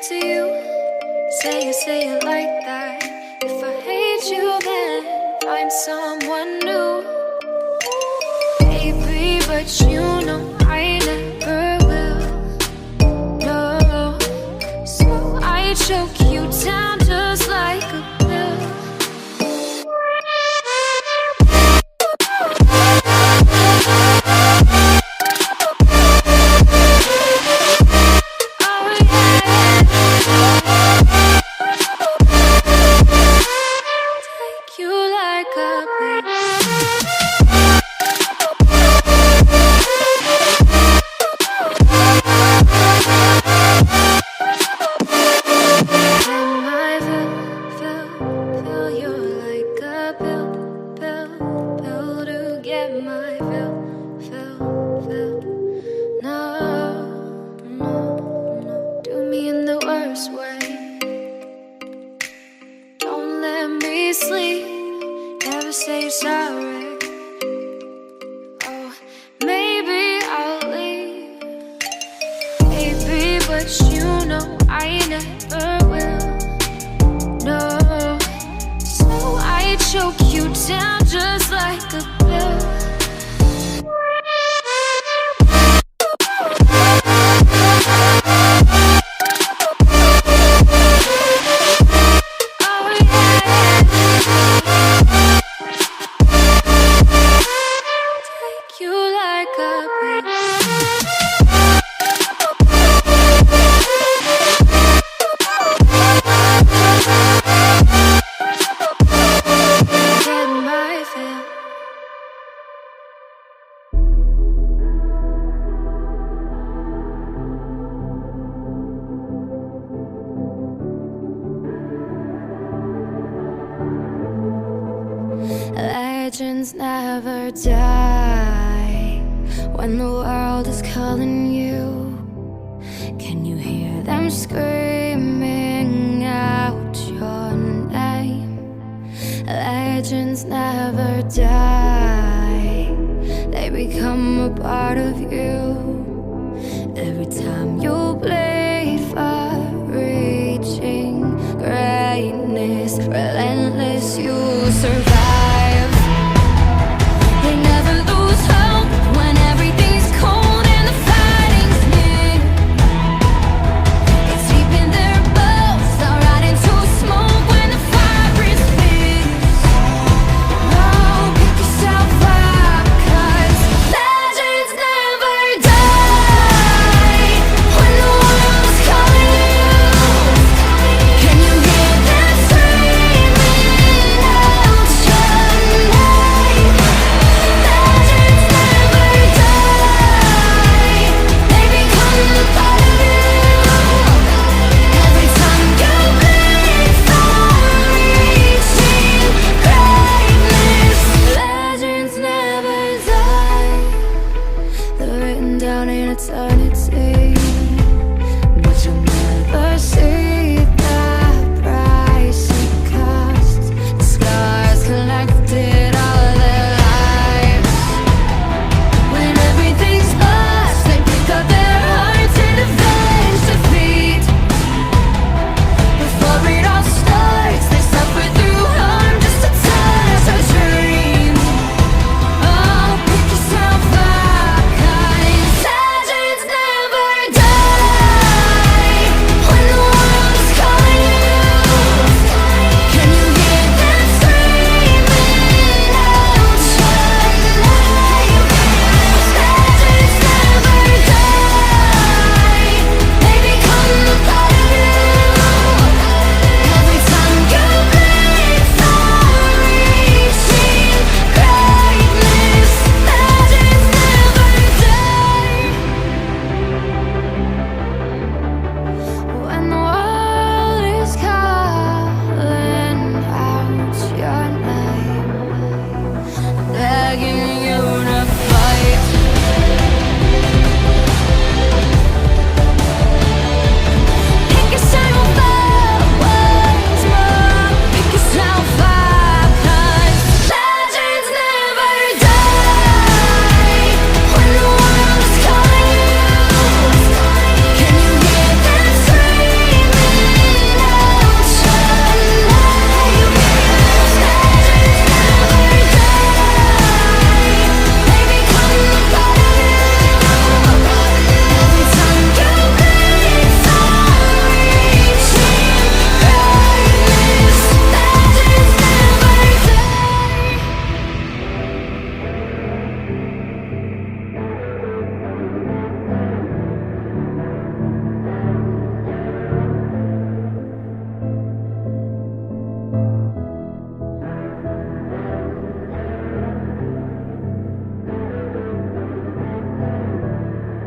to you. Say it like that. If I hate you, then find someone new. Baby, but you know I never will. No, so I choke you down just like a pill. Sleep, never say you're sorry. Oh, maybe I'll leave, baby, but you know I never will. No, so I choke you down just like a pill. Legends never die. When the world is calling you, can you hear them screaming out your name? Legends never die. They become a part of you. Every time you bleed for reaching greatness, relentless, you survive.